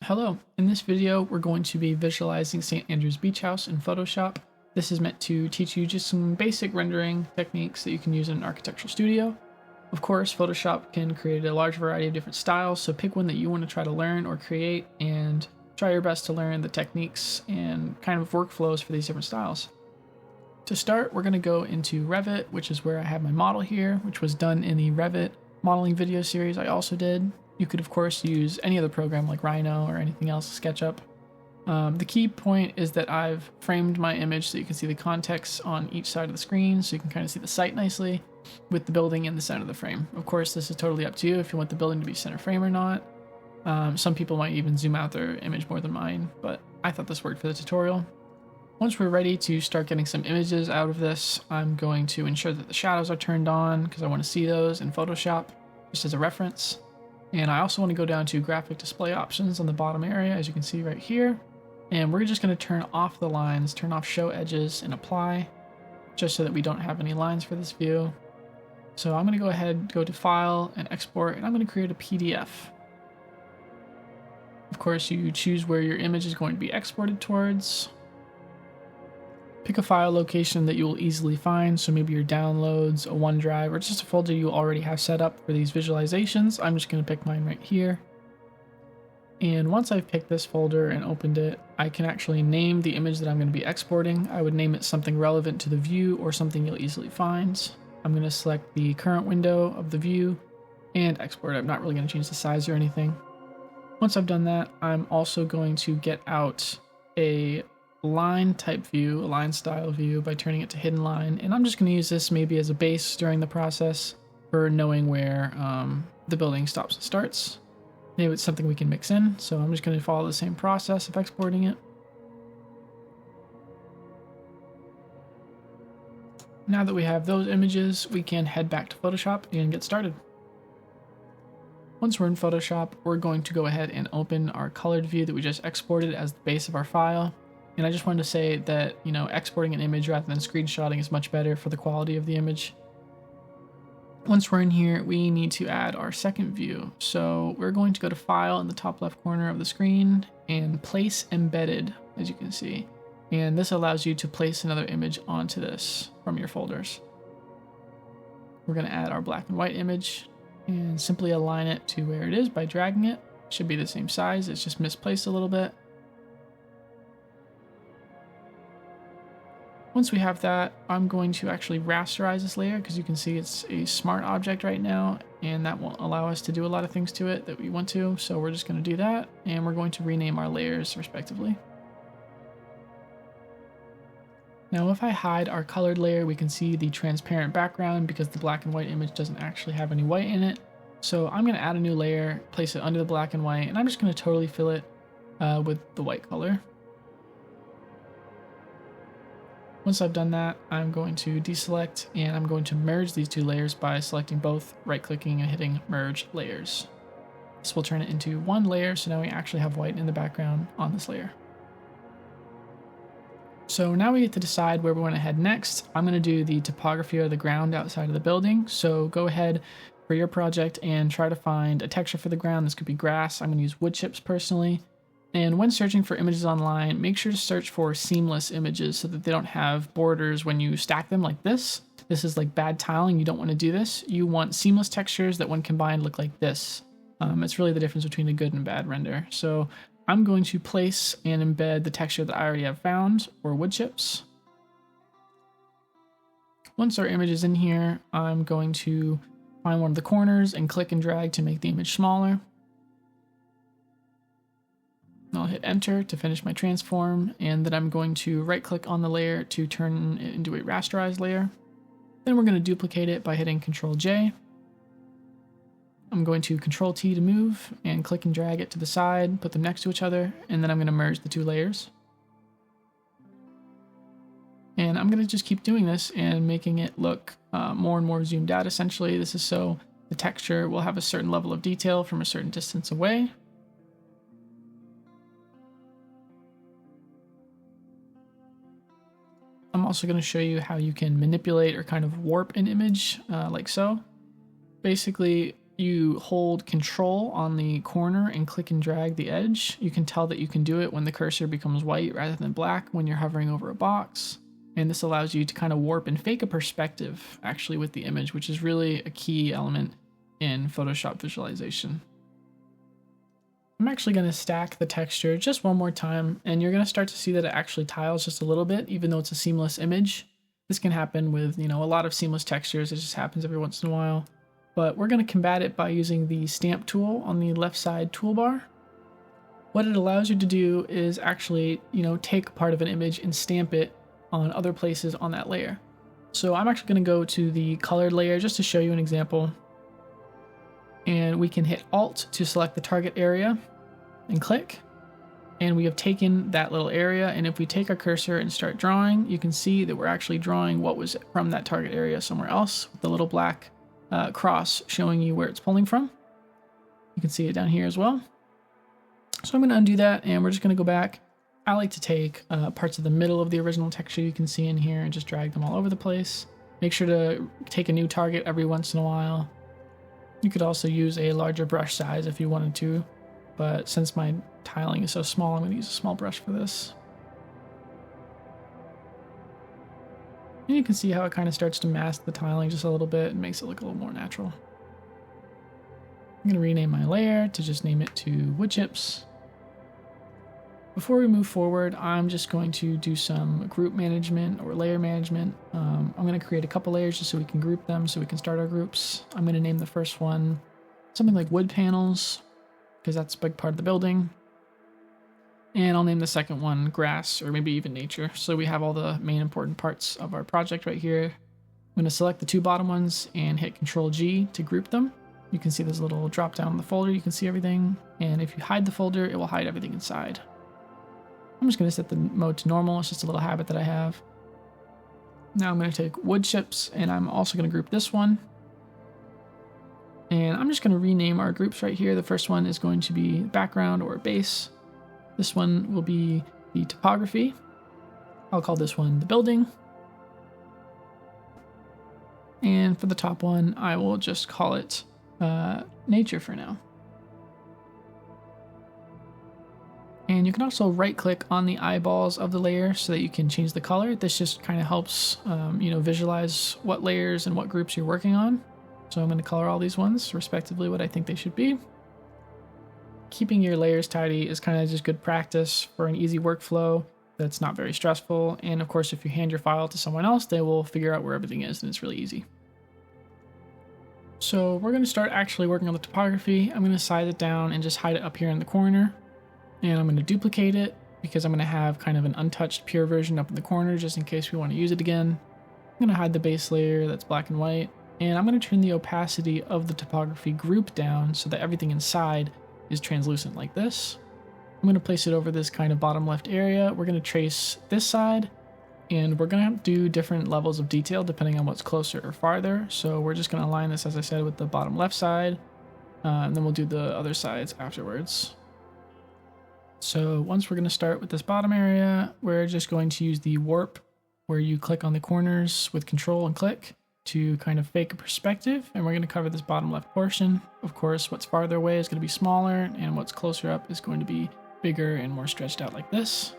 Hello, in this video we're going to be visualizing St. Andrew's Beach House in Photoshop. This is meant to teach you just some basic rendering techniques that you can use in an architectural studio. Of course, Photoshop can create a large variety of different styles, so pick one that you want to try to learn or create and try your best to learn the techniques and kind of workflows for these different styles. To start, we're going to go into Revit, which is where I have my model here, which was done in the Revit modeling video series I also did. You could, of course, use any other program like Rhino or anything else, SketchUp. The key point is that I've framed my image so you can see the context on each side of the screen, so you can kind of see the site nicely with the building in the center of the frame. Of course, this is totally up to you if you want the building to be center frame or not. Some people might even zoom out their image more than mine, but I thought this worked for the tutorial. Once we're ready to start getting some images out of this, I'm going to ensure that the shadows are turned on because I want to see those in Photoshop just as a reference. And I also want to go down to graphic display options on the bottom area, as you can see right here. And we're just going to turn off the lines, turn off show edges and apply, just so that we don't have any lines for this view. So I'm going to go ahead, go to File and Export, and I'm going to create a PDF. Of course, you choose where your image is going to be exported towards. Pick a file location that you will easily find, so maybe your downloads, a OneDrive, or just a folder you already have set up for these visualizations. I'm just going to pick mine right here. And once I've picked this folder and opened it, I can actually name the image that I'm going to be exporting. I would name it something relevant to the view or something you'll easily find. I'm going to select the current window of the view and export it. I'm not really going to change the size or anything. Once I've done that, I'm also going to get out a line type view, a line style view, by turning it to hidden line, and I'm just going to use this maybe as a base during the process for knowing where the building stops and starts. Maybe it's something we can mix in, so I'm just going to follow the same process of exporting it. Now that we have those images, we can head back to Photoshop and get started. Once we're in Photoshop, we're going to go ahead and open our colored view that we just exported as the base of our file. And I just wanted to say that, exporting an image rather than screenshotting is much better for the quality of the image. Once we're in here, we need to add our second view. So we're going to go to File in the top left corner of the screen and Place Embedded, as you can see. And this allows you to place another image onto this from your folders. We're going to add our black and white image and simply align it to where it is by dragging it. It should be the same size, it's just misplaced a little bit. Once we have that, I'm going to actually rasterize this layer because you can see it's a smart object right now, and that won't allow us to do a lot of things to it that we want to. So we're just going to do that, and we're going to rename our layers respectively. Now, if I hide our colored layer, we can see the transparent background because the black and white image doesn't actually have any white in it. So I'm going to add a new layer, place it under the black and white, and I'm just going to totally fill it with the white color. Once I've done that, I'm going to deselect and I'm going to merge these two layers by selecting both, right-clicking and hitting Merge Layers. This will turn it into one layer, so now we actually have white in the background on this layer. So now we get to decide where we want to head next. I'm going to do the topography of the ground outside of the building, so go ahead for your project and try to find a texture for the ground. This could be grass. I'm going to use wood chips personally. And when searching for images online, make sure to search for seamless images so that they don't have borders when you stack them like this. This is like bad tiling. You don't want to do this. You want seamless textures that when combined look like this. It's really the difference between a good and bad render. So I'm going to place and embed the texture that I already have found, or wood chips. Once our image is in here, I'm going to find one of the corners and click and drag to make the image smaller. I'll hit enter to finish my transform, and then I'm going to right click on the layer to turn it into a rasterized layer. Then we're going to duplicate it by hitting Ctrl J. I'm going to Ctrl T to move and click and drag it to the side, put them next to each other, and then I'm going to merge the two layers. And I'm going to just keep doing this and making it look more and more zoomed out essentially. This is so the texture will have a certain level of detail from a certain distance away. I'm also going to show you how you can manipulate or kind of warp an image like so. Basically, you hold Control on the corner and click and drag the edge, you can tell that you can do it when the cursor becomes white rather than black when you're hovering over a box. And this allows you to kind of warp and fake a perspective actually with the image, which is really a key element in Photoshop visualization. I'm actually going to stack the texture just one more time, and you're going to start to see that it actually tiles just a little bit, even though it's a seamless image. This can happen with, a lot of seamless textures. It just happens every once in a while. But we're going to combat it by using the stamp tool on the left side toolbar. What it allows you to do is actually, take part of an image and stamp it on other places on that layer. So I'm actually going to go to the colored layer just to show you an example. And we can hit Alt to select the target area and click. And we have taken that little area. And if we take our cursor and start drawing, you can see that we're actually drawing what was from that target area somewhere else with the little black cross showing you where it's pulling from. You can see it down here as well. So I'm going to undo that, and we're just going to go back. I like to take parts of the middle of the original texture you can see in here and just drag them all over the place. Make sure to take a new target every once in a while. You could also use a larger brush size if you wanted to, but since my tiling is so small, I'm going to use a small brush for this. And you can see how it kind of starts to mask the tiling just a little bit and makes it look a little more natural. I'm going to rename my layer to just name it to wood chips. Before we move forward, I'm just going to do some group management or layer management. I'm going to create a couple layers just so we can group them so we can start our groups. I'm going to name the first one something like wood panels because that's a big part of the building. And I'll name the second one grass or maybe even nature. So we have all the main important parts of our project right here. I'm going to select the two bottom ones and hit Control G to group them. You can see there's a little drop down in the folder. You can see everything. And if you hide the folder, it will hide everything inside. I'm just going to set the mode to normal. It's just a little habit that I have. Now I'm going to take wood chips and I'm also going to group this one. And I'm just going to rename our groups right here. The first one is going to be background or base. This one will be the topography. I'll call this one the building. And for the top one, I will just call it nature for now. And you can also right click on the eyeballs of the layer so that you can change the color. This just kind of helps, visualize what layers and what groups you're working on. So I'm going to color all these ones respectively what I think they should be. Keeping your layers tidy is kind of just good practice for an easy workflow that's not very stressful. And of course, if you hand your file to someone else, they will figure out where everything is and it's really easy. So we're going to start actually working on the topography. I'm going to size it down and just hide it up here in the corner. And I'm going to duplicate it because I'm going to have kind of an untouched pure version up in the corner just in case we want to use it again. I'm going to hide the base layer that's black and white. And I'm going to turn the opacity of the topography group down so that everything inside is translucent like this. I'm going to place it over this kind of bottom left area. We're going to trace this side and we're going to do different levels of detail depending on what's closer or farther. So we're just going to align this, as I said, with the bottom left side, and then we'll do the other sides afterwards. So once we're going to start with this bottom area, we're just going to use the warp where you click on the corners with Control and click to kind of fake a perspective, and we're going to cover this bottom left portion. Of course, what's farther away is going to be smaller, and what's closer up is going to be bigger and more stretched out like this.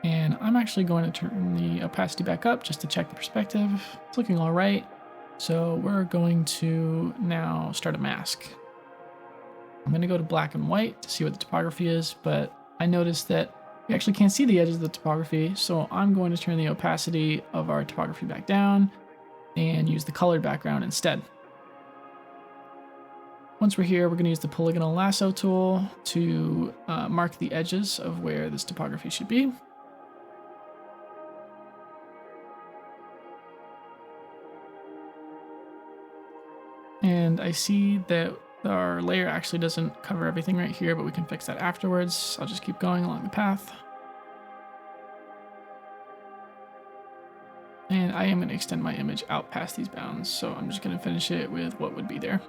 And I'm actually going to turn the opacity back up just to check the perspective. It's looking all right. So we're going to now start a mask. I'm going to go to black and white to see what the topography is, but I noticed that we actually can't see the edges of the topography, so I'm going to turn the opacity of our topography back down and use the colored background instead. Once we're here, we're going to use the polygonal lasso tool to mark the edges of where this topography should be. And I see that our layer actually doesn't cover everything right here, but we can fix that afterwards. I'll just keep going along the path. And I am going to extend my image out past these bounds, so I'm just going to finish it with what would be there.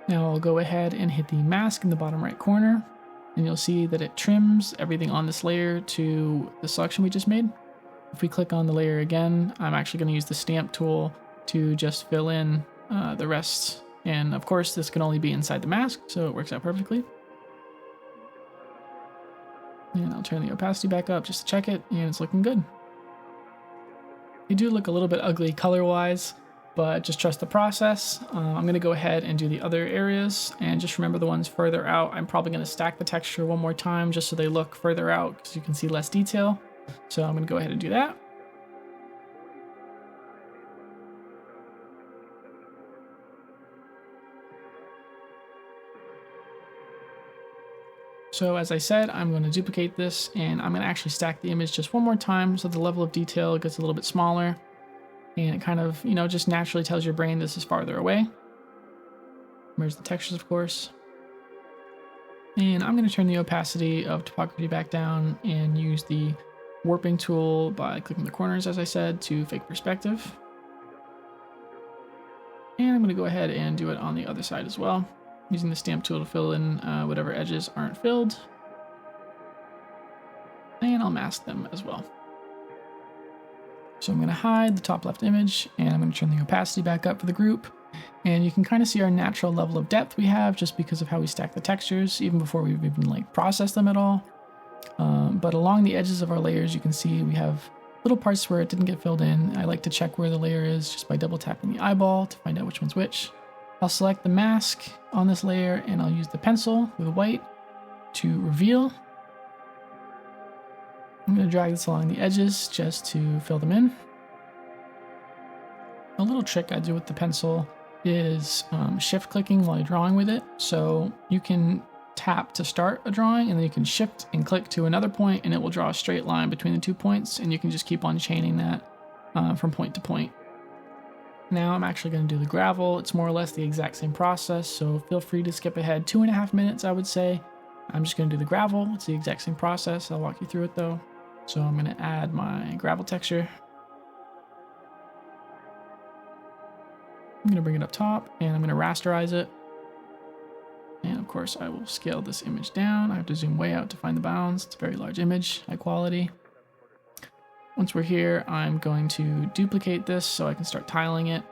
Now I'll go ahead and hit the mask in the bottom right corner, and you'll see that it trims everything on this layer to the selection we just made. If we click on the layer again, I'm actually going to use the stamp tool to just fill in the rest And of course, this can only be inside the mask, so it works out perfectly. And I'll turn the opacity back up just to check it, and it's looking good. They do look a little bit ugly color-wise, but just trust the process. I'm going to go ahead and do the other areas, and just remember the ones further out. I'm probably going to stack the texture one more time just so they look further out because you can see less detail. So I'm going to go ahead and do that. So as I said, I'm going to duplicate this, and I'm going to actually stack the image just one more time so the level of detail gets a little bit smaller. And it kind of, just naturally tells your brain this is farther away. Merge the textures, of course. And I'm going to turn the opacity of topography back down and use the warping tool by clicking the corners, as I said, to fake perspective. And I'm going to go ahead and do it on the other side as well, using the stamp tool to fill in whatever edges aren't filled. And I'll mask them as well. So I'm going to hide the top left image, and I'm going to turn the opacity back up for the group. And you can kind of see our natural level of depth we have just because of how we stack the textures, even before we've even processed them at all. But along the edges of our layers, you can see we have little parts where it didn't get filled in. I like to check where the layer is just by double tapping the eyeball to find out which one's which. I'll select the mask on this layer, and I'll use the pencil with white to reveal. I'm going to drag this along the edges just to fill them in. A little trick I do with the pencil is shift clicking while you're drawing with it. So you can tap to start a drawing, and then you can shift and click to another point, and it will draw a straight line between the 2 points, and you can just keep on chaining that from point to point. Now I'm actually going to do the gravel. It's more or less the exact same process, so feel free to skip ahead 2.5 minutes, I would say. I'm just going to do the gravel. It's the exact same process. I'll walk you through it though. So I'm going to add my gravel texture. I'm going to bring it up top, and I'm going to rasterize it. And of course, I will scale this image down. I have to zoom way out to find the bounds. It's a very large image, high quality. Once we're here, I'm going to duplicate this so I can start tiling it.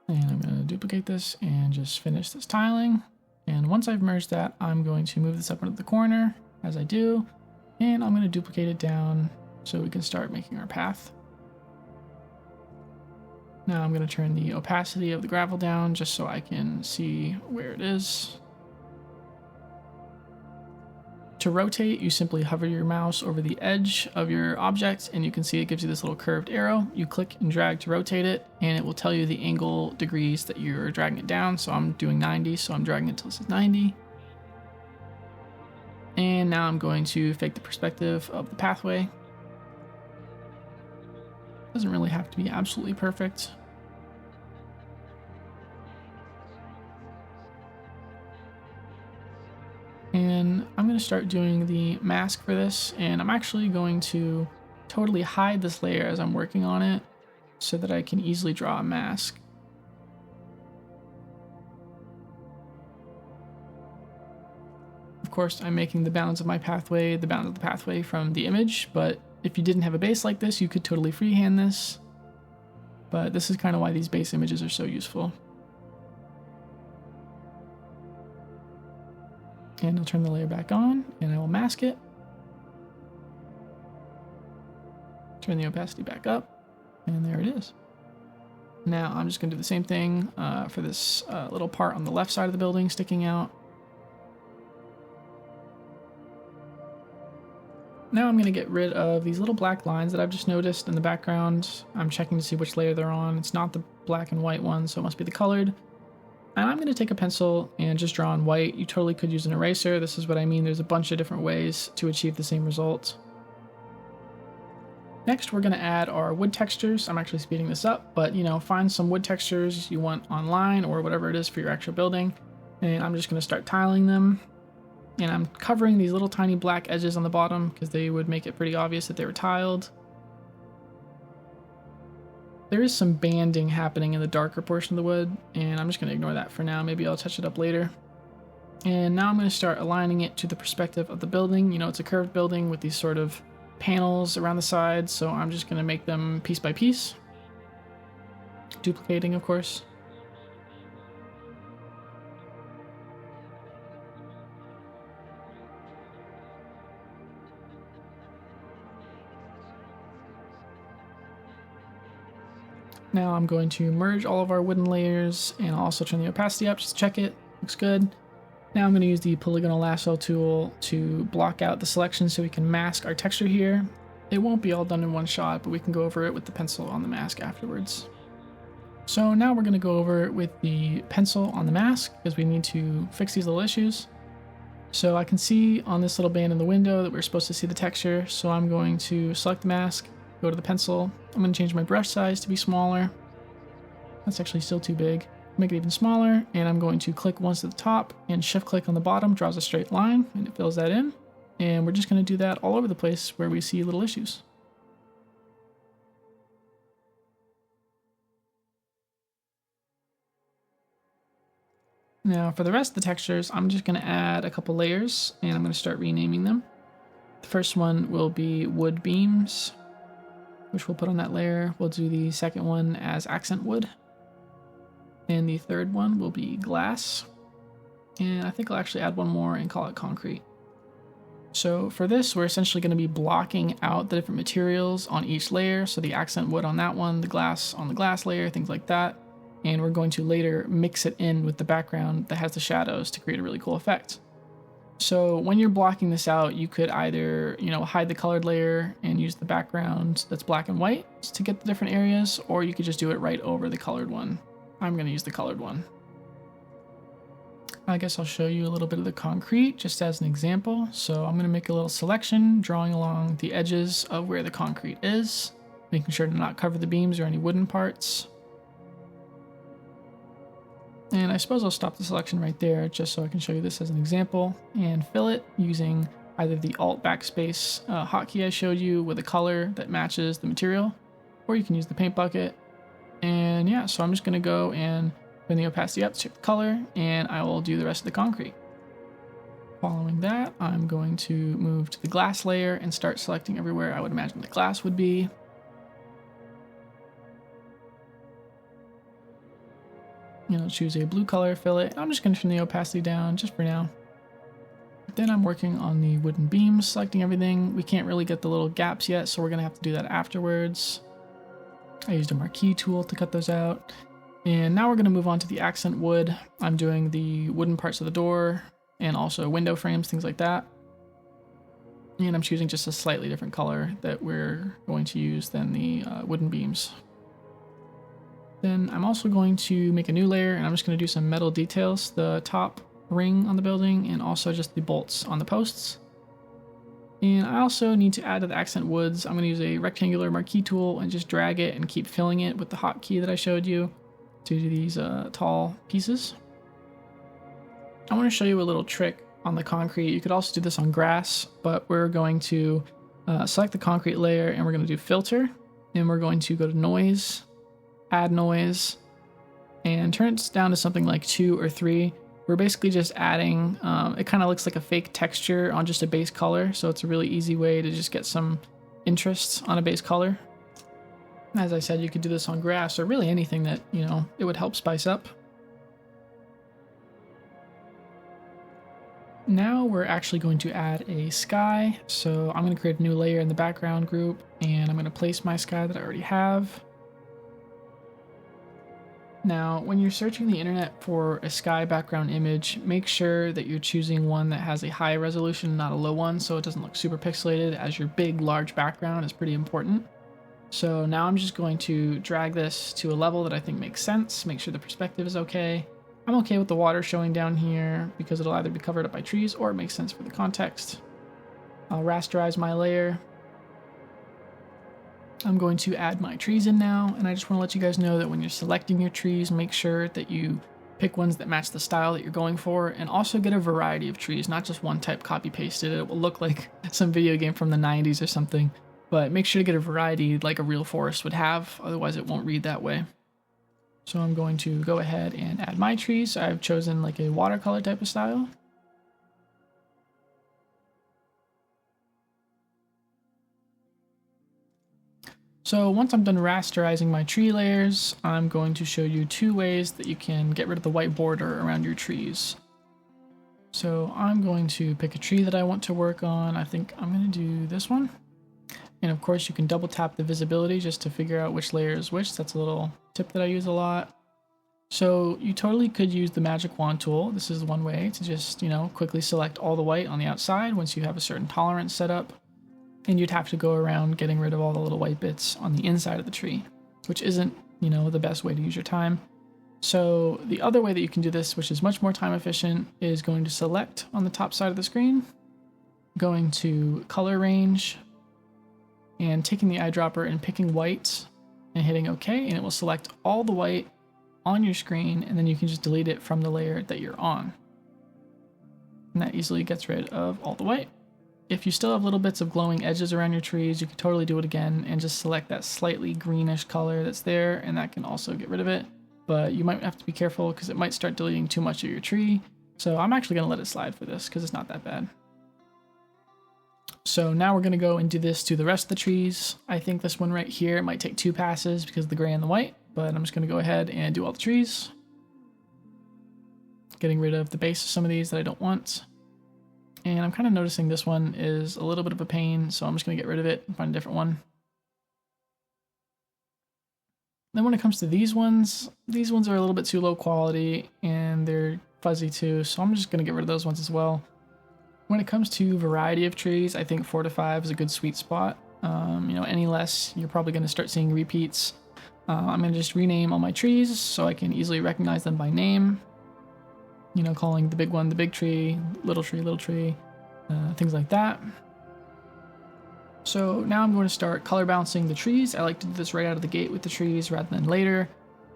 And I'm going to duplicate this and just finish this tiling. And once I've merged that, I'm going to move this up into the corner as I do, and I'm going to duplicate it down so we can start making our path. Now I'm going to turn the opacity of the gravel down just so I can see where it is. To rotate, you simply hover your mouse over the edge of your object, and you can see it gives you this little curved arrow. You click and drag to rotate it, and it will tell you the angle degrees that you're dragging it down. So I'm doing 90, so I'm dragging it until it says 90. And now I'm going to fake the perspective of the pathway. Doesn't really have to be absolutely perfect. And I'm going to start doing the mask for this, and I'm actually going to totally hide this layer as I'm working on it so that I can easily draw a mask. Of course, I'm making the bounds of my pathway the bounds of the pathway from the image, but if you didn't have a base like this, you could totally freehand this. But this is kind of why these base images are so useful. And I'll turn the layer back on, and I will mask it. Turn the opacity back up, and there it is. Now I'm just going to do the same thing for this little part on the left side of the building sticking out. Now I'm going to get rid of these little black lines that I've just noticed in the background. I'm checking to see which layer they're on. It's not the black and white one, so it must be the colored. And I'm going to take a pencil and just draw on white. You totally could use an eraser. This is what I mean. There's a bunch of different ways to achieve the same result. Next, we're going to add our wood textures. I'm actually speeding this up, but find some wood textures you want online or whatever it is for your actual building. And I'm just going to start tiling them. And I'm covering these little tiny black edges on the bottom because they would make it pretty obvious that they were tiled. there is some banding happening in the darker portion of the wood, and I'm just going to ignore that for now. Maybe I'll touch it up later. And now I'm going to start aligning it to the perspective of the building. You know, it's a curved building with these sort of panels around the sides, so I'm just going to make them piece by piece. Duplicating, of course. Now I'm going to merge all of our wooden layers, and I'll also turn the opacity up just to check it. Looks good. Now I'm going to use the polygonal lasso tool to block out the selection so we can mask our texture here. It won't be all done in one shot, but we can go over it with the pencil on the mask afterwards. So now we're going to go over it with the pencil on the mask because we need to fix these little issues. So I can see on this little band in the window that we're supposed to see the texture, so I'm going to select the mask, go to the pencil. I'm going to change my brush size to be smaller. That's actually still too big. Make it even smaller, and I'm going to click once at the top and shift click on the bottom, draws a straight line, and it fills that in. And we're just going to do that all over the place where we see little issues. Now for the rest of the textures, I'm just going to add a couple layers, and I'm going to start renaming them. The first one will be wood beams, which we'll put on that layer. We'll do the second one as accent wood. And the third one will be glass. And I think I'll actually add one more and call it concrete. So for this, we're essentially going to be blocking out the different materials on each layer. So the accent wood on that one, the glass on the glass layer, things like that. And we're going to later mix it in with the background that has the shadows to create a really cool effect. So when you're blocking this out, you could either, hide the colored layer and use the background that's black and white to get the different areas, or you could just do it right over the colored one. I'm going to use the colored one. I guess I'll show you a little bit of the concrete just as an example. So I'm going to make a little selection, drawing along the edges of where the concrete is, making sure to not cover the beams or any wooden parts. And I suppose I'll stop the selection right there just so I can show you this as an example and fill it using either the Alt Backspace hotkey I showed you with a color that matches the material, or you can use the paint bucket. And yeah, so I'm just going to go and bring the opacity up to check the color, and I will do the rest of the concrete. Following that, I'm going to move to the glass layer and start selecting everywhere I would imagine the glass would be. Choose a blue color, fill it. I'm just going to turn the opacity down just for now. Then I'm working on the wooden beams, selecting everything. We can't really get the little gaps yet, so we're going to have to do that afterwards. I used a marquee tool to cut those out. And now we're going to move on to the accent wood. I'm doing the wooden parts of the door and also window frames, things like that. And I'm choosing just a slightly different color that we're going to use than the wooden beams. Then I'm also going to make a new layer, and I'm just going to do some metal details, the top ring on the building and also just the bolts on the posts. And I also need to add to the accent woods. I'm going to use a rectangular marquee tool and just drag it and keep filling it with the hotkey that I showed you to do these tall pieces. I want to show you a little trick on the concrete. You could also do this on grass, but we're going to select the concrete layer, and we're going to do filter, and we're going to go to noise, add noise, and turn it down to something like 2 or 3. We're basically just adding, it kind of looks like a fake texture on just a base color, so it's a really easy way to just get some interest on a base color. As I said, you could do this on grass or really anything that, it would help spice up. Now we're actually going to add a sky, so I'm going to create a new layer in the background group, and I'm going to place my sky that I already have. Now, when you're searching the internet for a sky background image, make sure that you're choosing one that has a high resolution, not a low one, so it doesn't look super pixelated, as your big, large background is pretty important. So now I'm just going to drag this to a level that I think makes sense, make sure the perspective is okay. I'm okay with the water showing down here because it'll either be covered up by trees or it makes sense for the context. I'll rasterize my layer. I'm going to add my trees in now, and I just want to let you guys know that when you're selecting your trees, make sure that you pick ones that match the style that you're going for, and also get a variety of trees, not just one type copy pasted. It will look like some video game from the 90s or something. but make sure to get a variety like a real forest would have, otherwise it won't read that way. So I'm going to go ahead and add my trees. I've chosen like a watercolor type of style. So once I'm done rasterizing my tree layers, I'm going to show you 2 ways that you can get rid of the white border around your trees. So I'm going to pick a tree that I want to work on. I think I'm going to do this one. And of course you can double tap the visibility just to figure out which layer is which. That's a little tip that I use a lot. So you totally could use the magic wand tool. This is one way to just, quickly select all the white on the outside once you have a certain tolerance set up. And you'd have to go around getting rid of all the little white bits on the inside of the tree, which isn't, the best way to use your time. So the other way that you can do this, which is much more time efficient, is going to select on the top side of the screen, going to color range, and taking the eyedropper and picking white and hitting OK, and it will select all the white on your screen, and then you can just delete it from the layer that you're on. And that easily gets rid of all the white. If you still have little bits of glowing edges around your trees, you can totally do it again and just select that slightly greenish color that's there, and that can also get rid of it. But you might have to be careful because it might start deleting too much of your tree. So I'm actually going to let it slide for this because it's not that bad. So now we're going to go and do this to the rest of the trees. I think this one right here might take 2 passes because of the gray and the white, but I'm just going to go ahead and do all the trees. Getting rid of the base of some of these that I don't want. And I'm kind of noticing this one is a little bit of a pain, so I'm just going to get rid of it and find a different one. Then when it comes to these ones are a little bit too low quality and they're fuzzy too, so I'm just going to get rid of those ones as well. When it comes to variety of trees, I think 4 to 5 is a good sweet spot. Any less, you're probably going to start seeing repeats. I'm going to just rename all my trees so I can easily recognize them by name. Calling the big one the big tree, little tree, things like that. So now I'm going to start color balancing the trees. I like to do this right out of the gate with the trees rather than later.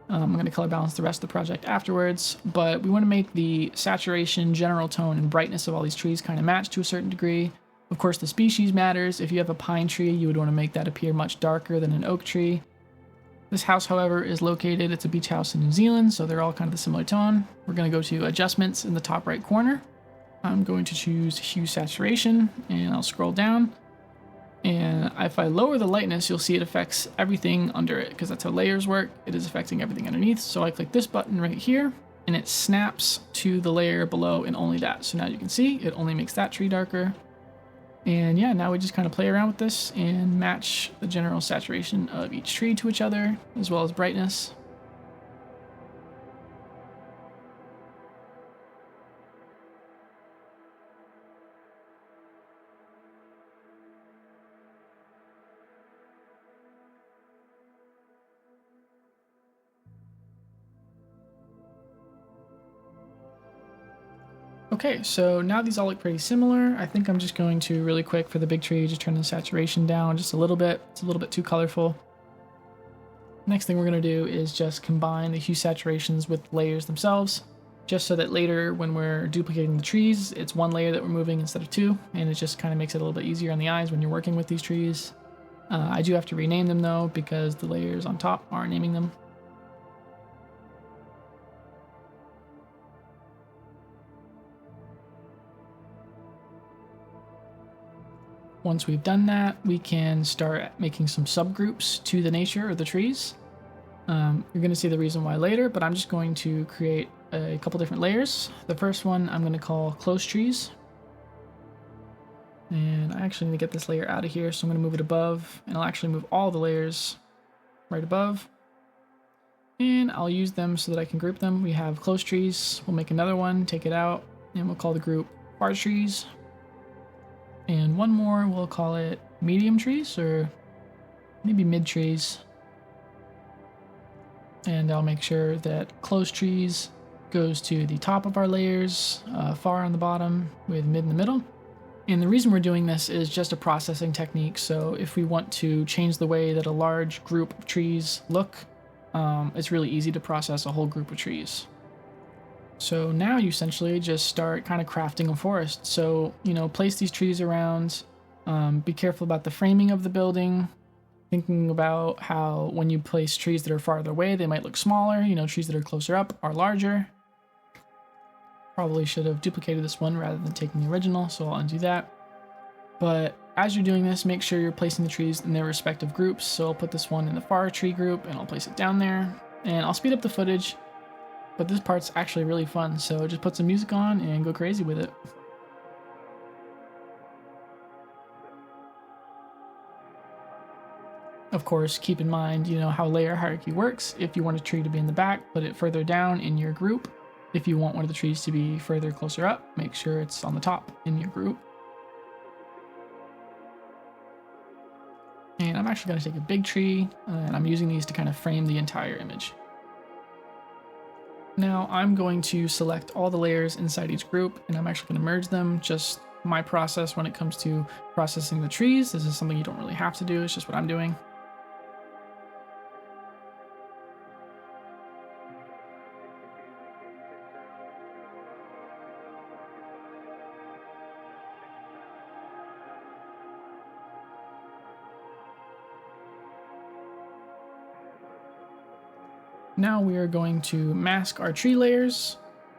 I'm going to color balance the rest of the project afterwards, but we want to make the saturation, general tone, and brightness of all these trees kind of match to a certain degree. Of course, the species matters. If you have a pine tree, you would want to make that appear much darker than an oak tree. This house, however, is located, it's a beach house in New Zealand, so they're all kind of the similar tone. We're going to go to adjustments in the top right corner. I'm going to choose hue saturation, and I'll scroll down. And if I lower the lightness, you'll see it affects everything under it, because that's how layers work. It is affecting everything underneath. So I click this button right here, and it snaps to the layer below and only that. So now you can see it only makes that tree darker. And yeah, now we just kind of play around with this and match the general saturation of each tree to each other, as well as brightness. Okay, so now these all look pretty similar. I think I'm just going to, really quick for the big tree, just turn the saturation down just a little bit. It's a little bit too colorful. Next thing we're going to do is just combine the hue saturations with layers themselves, just so that later when we're duplicating the trees, it's one layer that we're moving instead of 2, and it just kind of makes it a little bit easier on the eyes when you're working with these trees. I do have to rename them though, because the layers on top aren't naming them. Once we've done that, we can start making some subgroups to the nature of the trees. You're going to see the reason why later, but I'm just going to create a couple different layers. The first one I'm going to call close trees. And I actually need to get this layer out of here, so I'm going to move it above, and I'll actually move all the layers right above. And I'll use them so that I can group them. We have close trees. We'll make another one, take it out, and we'll call the group far trees. And one more, we'll call it medium trees, or maybe mid trees. And I'll make sure that close trees goes to the top of our layers, far on the bottom, with mid in the middle. And the reason we're doing this is just a processing technique. So if we want to change the way that a large group of trees look, it's really easy to process a whole group of trees. So now you essentially just start kind of crafting a forest. So, place these trees around Be careful about the framing of the building, thinking about how when you place trees that are farther away, they might look smaller. You know, trees that are closer up are larger. Probably should have duplicated this one rather than taking the original, so I'll undo that. But as you're doing this, make sure you're placing the trees in their respective groups. So I'll put this one in the far tree group and I'll place it down there. And I'll speed up the footage, but this part's actually really fun. So just put some music on and go crazy with it. Of course, keep in mind, you know, how layer hierarchy works. If you want a tree to be in the back, put it further down in your group. If you want one of the trees to be further closer up, make sure it's on the top in your group. And I'm actually going to take a big tree, and I'm using these to kind of frame the entire image. Now I'm going to select all the layers inside each group, and I'm actually going to merge them. Just my process when it comes to processing the trees. This is something you don't really have to do, it's just what I'm doing. Now we are going to mask our tree layers.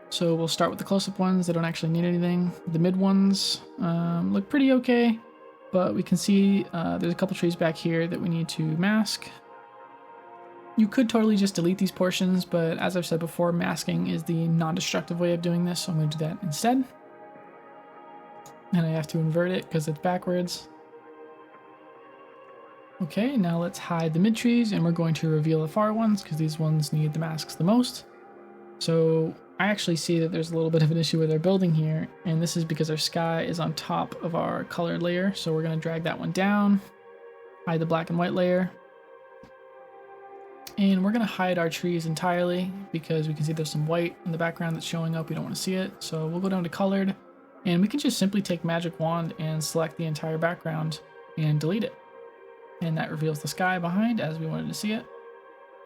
So we'll start with the close-up ones. They don't actually need anything. The mid ones look pretty okay, but we can see there's a couple trees back here that we need to mask. You could totally just delete these portions, but as I've said before, masking is the non-destructive way of doing this, so I'm going to do that instead. And I have to invert it because it's backwards. Okay, now let's hide the mid trees, and we're going to reveal the far ones because these ones need the masks the most. So I actually see that there's a little bit of an issue with our building here, and this is because our sky is on top of our colored layer. So we're going to drag that one down, hide the black and white layer, and we're going to hide our trees entirely because we can see there's some white in the background that's showing up. We don't want to see it, so we'll go down to colored, and we can just simply take magic wand and select the entire background and delete it. And that reveals the sky behind as we wanted to see it.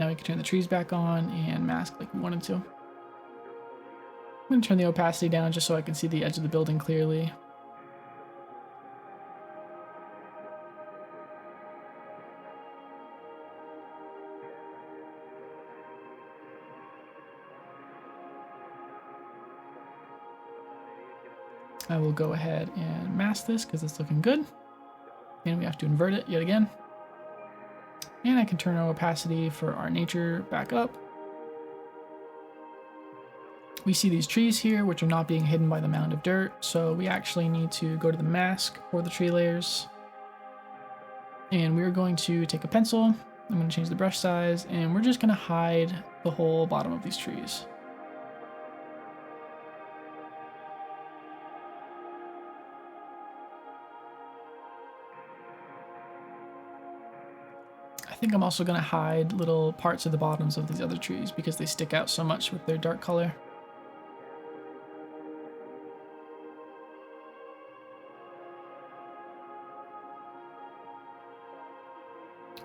Now we can turn the trees back on and mask like we wanted to. I'm going to turn the opacity down just so I can see the edge of the building clearly. I will go ahead and mask this because it's looking good. And we have to invert it yet again. And I can turn our opacity for our nature back up. We see these trees here, which are not being hidden by the mound of dirt. So we actually need to go to the mask for the tree layers. And we're going to take a pencil. I'm going to change the brush size, and we're just going to hide the whole bottom of these trees. I think I'm also going to hide little parts of the bottoms of these other trees because they stick out so much with their dark color.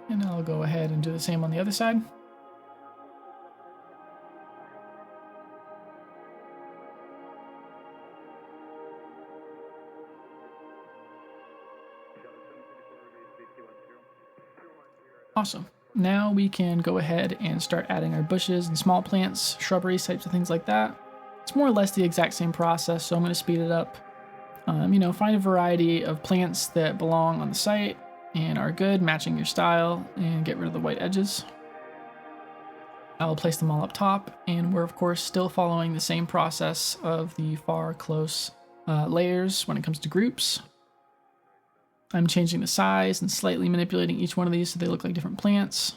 And I'll go ahead and do the same on the other side. Awesome. Now we can go ahead and start adding our bushes and small plants, shrubberies, types of things like that. It's more or less the exact same process, so I'm going to speed it up. Find a variety of plants that belong on the site and are good, matching your style, and get rid of the white edges. I'll place them all up top, and we're of course still following the same process of the far close layers when it comes to groups. I'm changing the size and slightly manipulating each one of these so they look like different plants.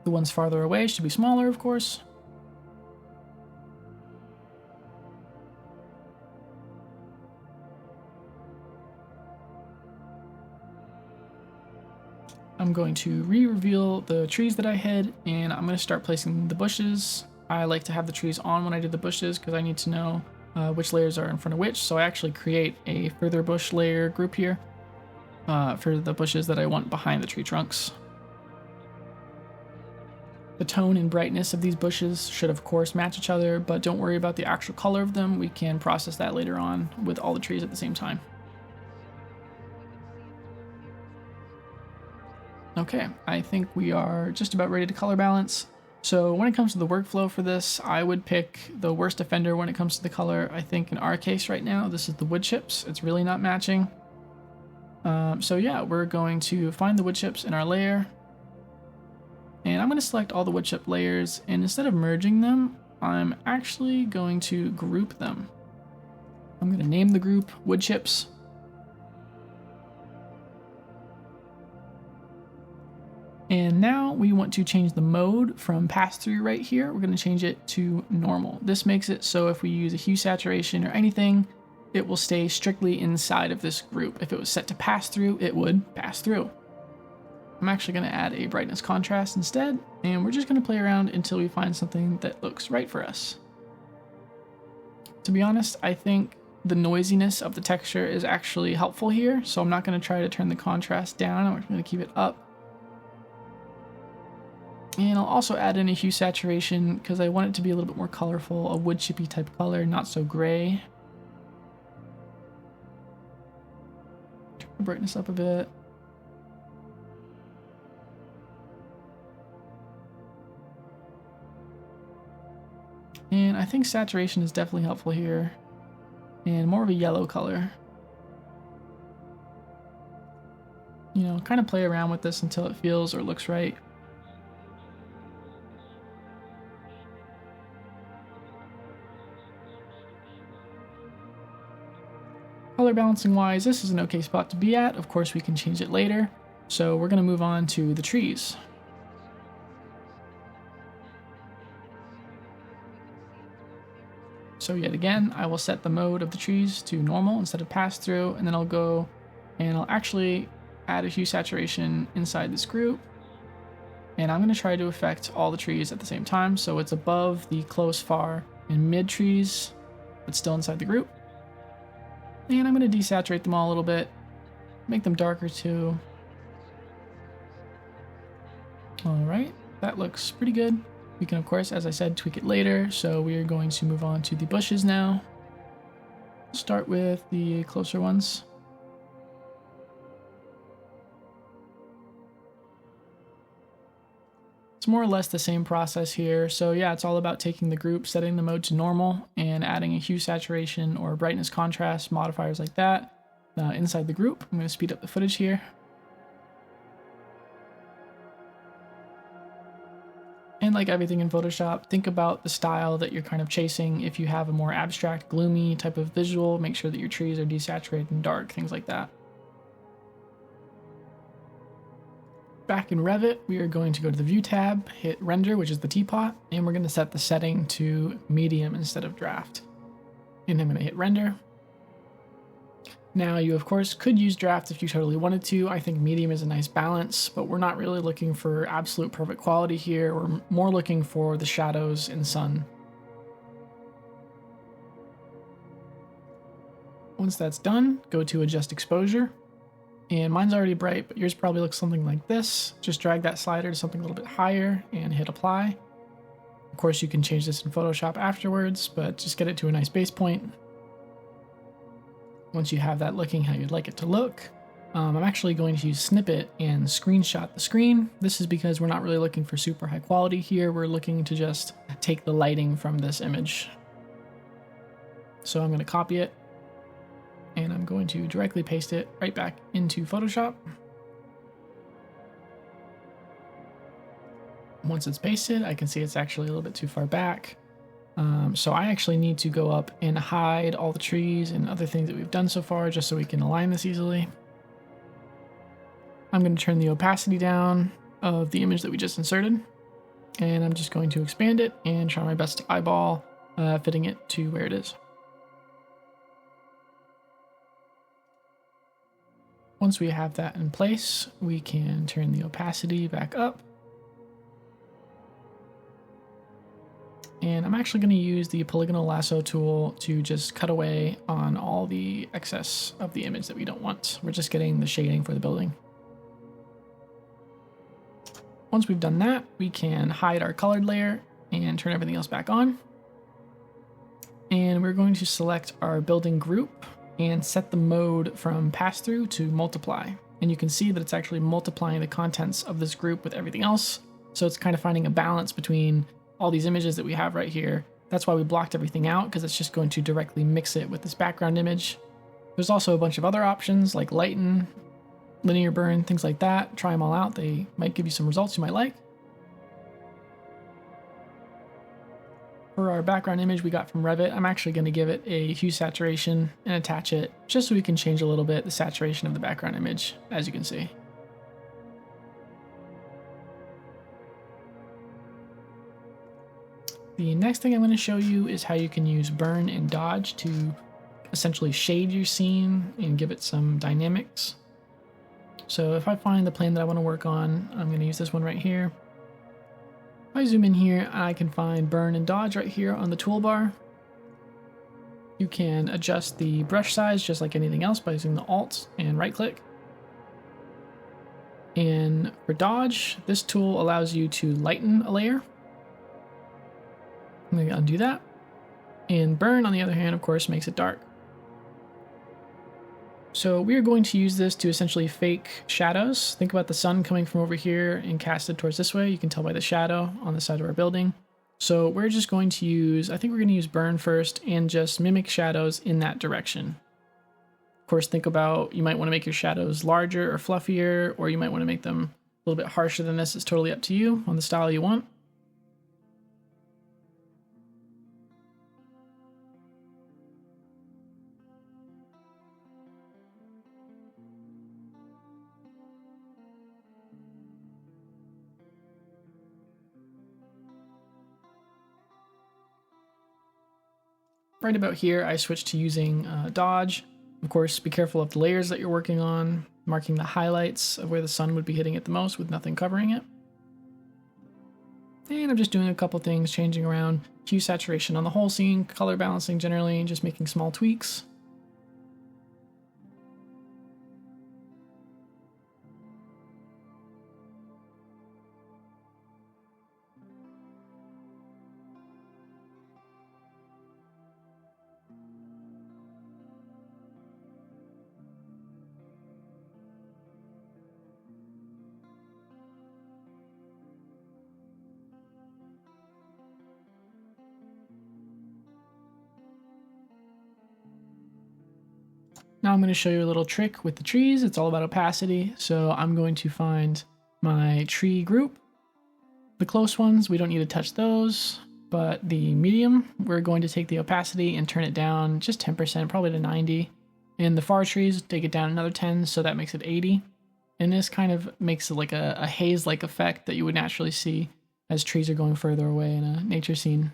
The ones farther away should be smaller, of course. I'm going to re-reveal the trees that I hid, and I'm going to start placing the bushes. I like to have the trees on when I do the bushes because I need to know which layers are in front of which, so I actually create a further bush layer group here for the bushes that I want behind the tree trunks. The tone and brightness of these bushes should of course match each other, but don't worry about the actual color of them. We can process that later on with all the trees at the same time. Okay, I think we are just about ready to color balance. So when it comes to the workflow for this, I would pick the worst offender when it comes to the color. I think in our case right now, this is the wood chips. It's really not matching. So yeah, we're going to find the wood chips in our layer. And I'm going to select all the wood chip layers, and instead of merging them, I'm actually going to group them. I'm going to name the group wood chips. And now we want to change the mode from pass through right here. We're going to change it to normal. This makes it so if we use a hue saturation or anything, it will stay strictly inside of this group. If it was set to pass through, it would pass through. I'm actually going to add a brightness contrast instead, and we're just going to play around until we find something that looks right for us. To be honest, I think the noisiness of the texture is actually helpful here, so I'm not going to try to turn the contrast down. I'm going to keep it up. And I'll also add in a hue saturation because I want it to be a little bit more colorful, a wood chippy type color, not so gray. Turn the brightness up a bit. And I think saturation is definitely helpful here, and more of a yellow color. You know, kind of play around with this until it feels or looks right. Color balancing wise, this is an okay spot to be at. Of course, we can change it later. So we're going to move on to the trees. So yet again, I will set the mode of the trees to normal instead of pass through, and then I'll go and I'll actually add a hue saturation inside this group. And I'm going to try to affect all the trees at the same time. So it's above the close, far, and mid trees, but still inside the group. And I'm going to desaturate them all a little bit, make them darker too. All right, that looks pretty good. We can, of course, as I said, tweak it later. So we are going to move on to the bushes now. Start with the closer ones. It's more or less the same process here. So yeah, it's all about taking the group, setting the mode to normal, and adding a hue saturation or brightness contrast, modifiers like that inside the group. I'm going to speed up the footage here. And like everything in Photoshop, think about the style that you're kind of chasing. If you have a more abstract, gloomy type of visual, make sure that your trees are desaturated and dark, things like that. Back in Revit, we are going to go to the View tab, hit Render, which is the teapot, and we're going to set the setting to medium instead of draft. And I'm going to hit Render. Now, you of course could use draft if you totally wanted to. I think medium is a nice balance, but we're not really looking for absolute perfect quality here. We're more looking for the shadows and sun. Once that's done, go to Adjust Exposure. And mine's already bright, but yours probably looks something like this. Just drag that slider to something a little bit higher and hit Apply. Of course, you can change this in Photoshop afterwards, but just get it to a nice base point. Once you have that looking how you'd like it to look, I'm actually going to use Snippet and screenshot the screen. This is because we're not really looking for super high quality here. We're looking to just take the lighting from this image. So I'm going to copy it, and I'm going to directly paste it right back into Photoshop. Once it's pasted, I can see it's actually a little bit too far back. So I actually need to go up and hide all the trees and other things that we've done so far just so we can align this easily. I'm going to turn the opacity down of the image that we just inserted, and I'm just going to expand it and try my best to eyeball fitting it to where it is. Once we have that in place, we can turn the opacity back up. And I'm actually going to use the polygonal lasso tool to just cut away on all the excess of the image that we don't want. We're just getting the shading for the building. Once we've done that, we can hide our colored layer and turn everything else back on. And we're going to select our building group and set the mode from pass through to multiply. And you can see that it's actually multiplying the contents of this group with everything else. So it's kind of finding a balance between all these images that we have right here. That's why we blocked everything out, because it's just going to directly mix it with this background image. There's also a bunch of other options like lighten, linear burn, things like that. Try them all out. They might give you some results you might like. For our background image we got from Revit, I'm actually going to give it a hue saturation and attach it just so we can change a little bit the saturation of the background image, as you can see. The next thing I'm going to show you is how you can use burn and dodge to essentially shade your scene and give it some dynamics. So if I find the plane that I want to work on, I'm going to use this one right here. If I zoom in here, I can find burn and dodge right here on the toolbar. You can adjust the brush size just like anything else by using the Alt and right click. And for dodge, this tool allows you to lighten a layer. I'm going to undo that. And burn, on the other hand, of course, makes it dark. So we are going to use this to essentially fake shadows. Think about the sun coming from over here and cast it towards this way. You can tell by the shadow on the side of our building. So we're just going to use, I think we're going to use burn first and just mimic shadows in that direction. Of course, think about, you might want to make your shadows larger or fluffier, or you might want to make them a little bit harsher than this. It's totally up to you on the style you want. Right about here, I switched to using dodge. Of course, be careful of the layers that you're working on, marking the highlights of where the sun would be hitting it the most with nothing covering it. And I'm just doing a couple things, changing around hue saturation on the whole scene, color balancing generally, and just making small tweaks. Now I'm going to show you a little trick with the trees. It's all about opacity. So I'm going to find my tree group. The close ones, we don't need to touch those, but the medium, we're going to take the opacity and turn it down just 10%, probably to 90. And the far trees, take it down another 10, so that makes it 80. And this kind of makes it like a haze-like effect that you would naturally see as trees are going further away in a nature scene.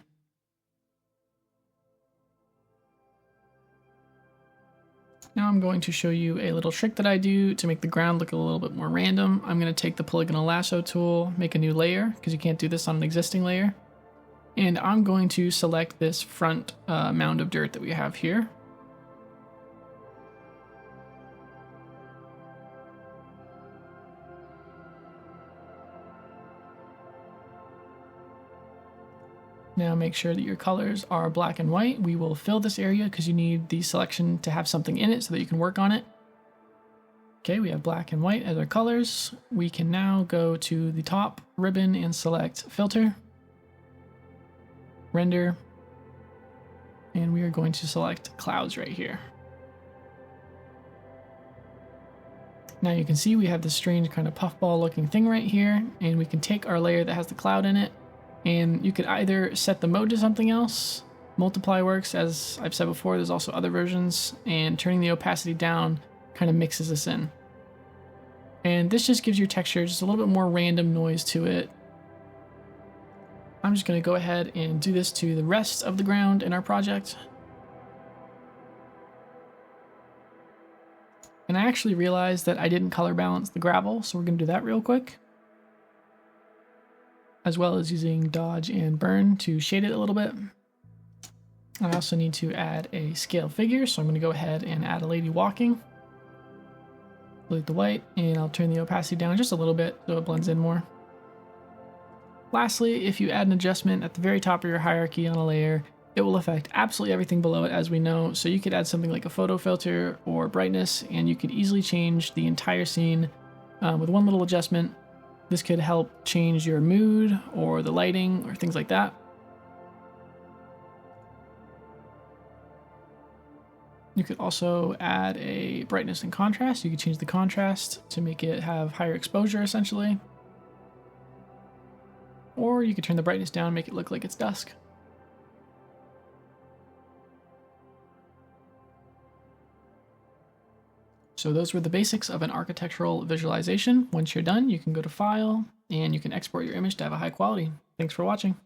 Now I'm going to show you a little trick that I do to make the ground look a little bit more random. I'm going to take the polygonal lasso tool, make a new layer, because you can't do this on an existing layer. And I'm going to select this front mound of dirt that we have here. Now make sure that your colors are black and white. We will fill this area because you need the selection to have something in it so that you can work on it. Okay, we have black and white as our colors. We can now go to the top ribbon and select filter, render, and we are going to select clouds right here. Now you can see we have this strange kind of puffball looking thing right here, and we can take our layer that has the cloud in it, and you could either set the mode to something else. Multiply works, as I've said before. There's also other versions, and turning the opacity down kind of mixes this in. And this just gives your texture just a little bit more random noise to it. I'm just going to go ahead and do this to the rest of the ground in our project. And I actually realized that I didn't color balance the gravel, so we're going to do that real quick, as well as using dodge and burn to shade it a little bit. I also need to add a scale figure, so I'm going to go ahead and add a lady walking. Delete the white, and I'll turn the opacity down just a little bit so it blends in more. Lastly, if you add an adjustment at the very top of your hierarchy on a layer, it will affect absolutely everything below it, as we know. So you could add something like a photo filter or brightness, and you could easily change the entire scene with one little adjustment. This could help change your mood or the lighting or things like that. You could also add a brightness and contrast. You could change the contrast to make it have higher exposure, essentially. Or you could turn the brightness down and make it look like it's dusk. So those were the basics of an architectural visualization. Once you're done, you can go to File, and you can export your image to have a high quality. Thanks for watching.